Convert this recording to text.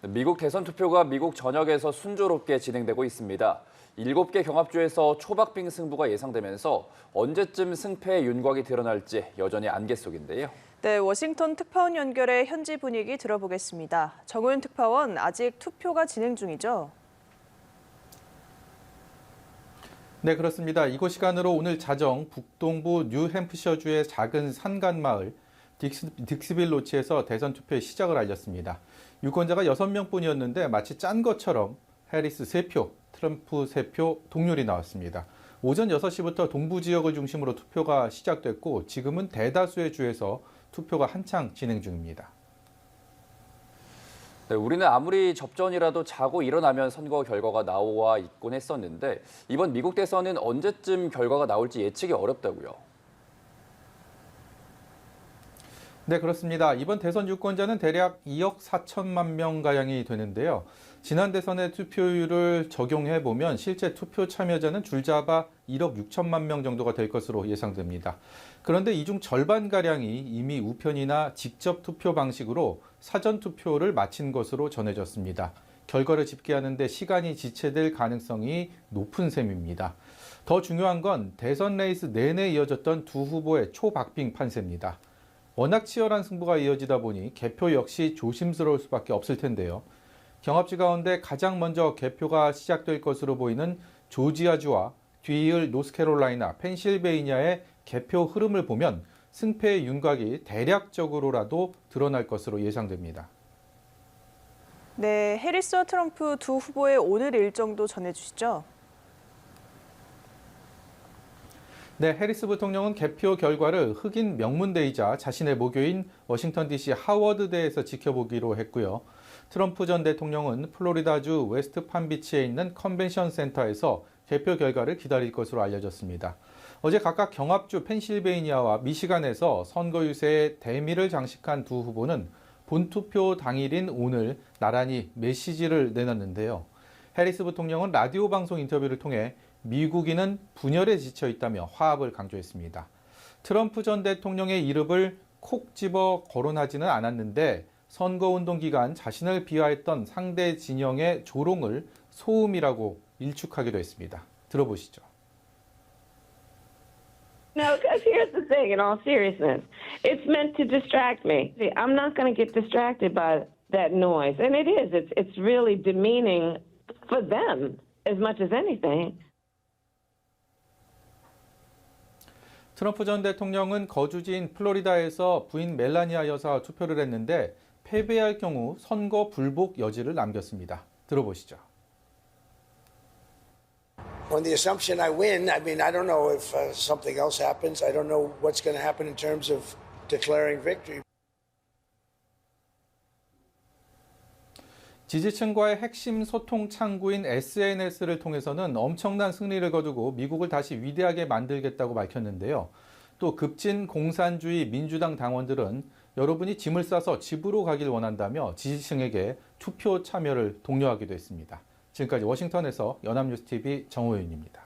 미국 대선 투표가 미국 전역에서 순조롭게 진행되고 있습니다. 7개 경합주에서 초박빙 승부가 예상되면서 언제쯤 승패의 윤곽이 드러날지 여전히 안개 속인데요. 네, 워싱턴 특파원 연결해 현지 분위기 들어보겠습니다. 정우윤 특파원, 아직 투표가 진행 중이죠? 네, 그렇습니다. 이곳 시간으로 오늘 자정 북동부 뉴햄프셔주의 작은 산간 마을 딕스빌 로치에서 대선 투표의 시작을 알렸습니다. 유권자가 6명뿐이었는데 마치 짠 것처럼 해리스 3표, 트럼프 3표 동률이 나왔습니다. 오전 6시부터 동부 지역을 중심으로 투표가 시작됐고 지금은 대다수의 주에서 투표가 한창 진행 중입니다. 네, 우리는 아무리 접전이라도 자고 일어나면 선거 결과가 나와 있곤 했었는데 이번 미국 대선은 언제쯤 결과가 나올지 예측이 어렵다고요. 네, 그렇습니다. 이번 대선 유권자는 대략 2억 4천만 명가량이 되는데요. 지난 대선의 투표율을 적용해 보면 실제 투표 참여자는 줄잡아 1억 6천만 명 정도가 될 것으로 예상됩니다. 그런데 이 중 절반가량이 이미 우편이나 직접 투표 방식으로 사전 투표를 마친 것으로 전해졌습니다. 결과를 집계하는 데 시간이 지체될 가능성이 높은 셈입니다. 더 중요한 건 대선 레이스 내내 이어졌던 두 후보의 초박빙 판세입니다. 워낙 치열한 승부가 이어지다 보니 개표 역시 조심스러울 수밖에 없을 텐데요. 경합지 가운데 가장 먼저 개표가 시작될 것으로 보이는 조지아주와 뒤이을 노스캐롤라이나, 펜실베이니아의 개표 흐름을 보면 승패의 윤곽이 대략적으로라도 드러날 것으로 예상됩니다. 네, 해리스와 트럼프 두 후보의 오늘 일정도 전해주시죠. 네, 해리스 부통령은 개표 결과를 흑인 명문대이자 자신의 모교인 워싱턴 DC 하워드대에서 지켜보기로 했고요. 트럼프 전 대통령은 플로리다주 웨스트팜비치에 있는 컨벤션 센터에서 개표 결과를 기다릴 것으로 알려졌습니다. 어제 각각 경합주 펜실베이니아와 미시간에서 선거 유세의 대미를 장식한 두 후보는 본투표 당일인 오늘 나란히 메시지를 내놨는데요. 해리스 부통령은 라디오 방송 인터뷰를 통해 미국인은 분열에 지쳐 있다며 화합을 강조했습니다. 트럼프 전 대통령의 이름을 콕 집어 거론하지는 않았는데 선거운동 기간 자신을 비하했던 상대 진영의 조롱을 소음이라고 일축하기도 했습니다. 들어보시죠. No, because here's the thing, in all seriousness, it's meant to distract me. See, I'm not going to get distracted by that noise. And it is. It's really demeaning for them as much as anything. 트럼프 전 대통령은 거주지인 플로리다에서 부인 멜라니아 여사와 투표를 했는데 패배할 경우 선거 불복 여지를 남겼습니다. 들어보시죠. On the assumption I win, I mean, I don't know if something else happens. I don't know what's going to happen in terms of declaring victory. 지지층과의 핵심 소통 창구인 SNS를 통해서는 엄청난 승리를 거두고 미국을 다시 위대하게 만들겠다고 밝혔는데요. 또 급진 공산주의 민주당 당원들은 여러분이 짐을 싸서 집으로 가길 원한다며 지지층에게 투표 참여를 독려하기도 했습니다. 지금까지 워싱턴에서 연합뉴스TV 정호윤입니다.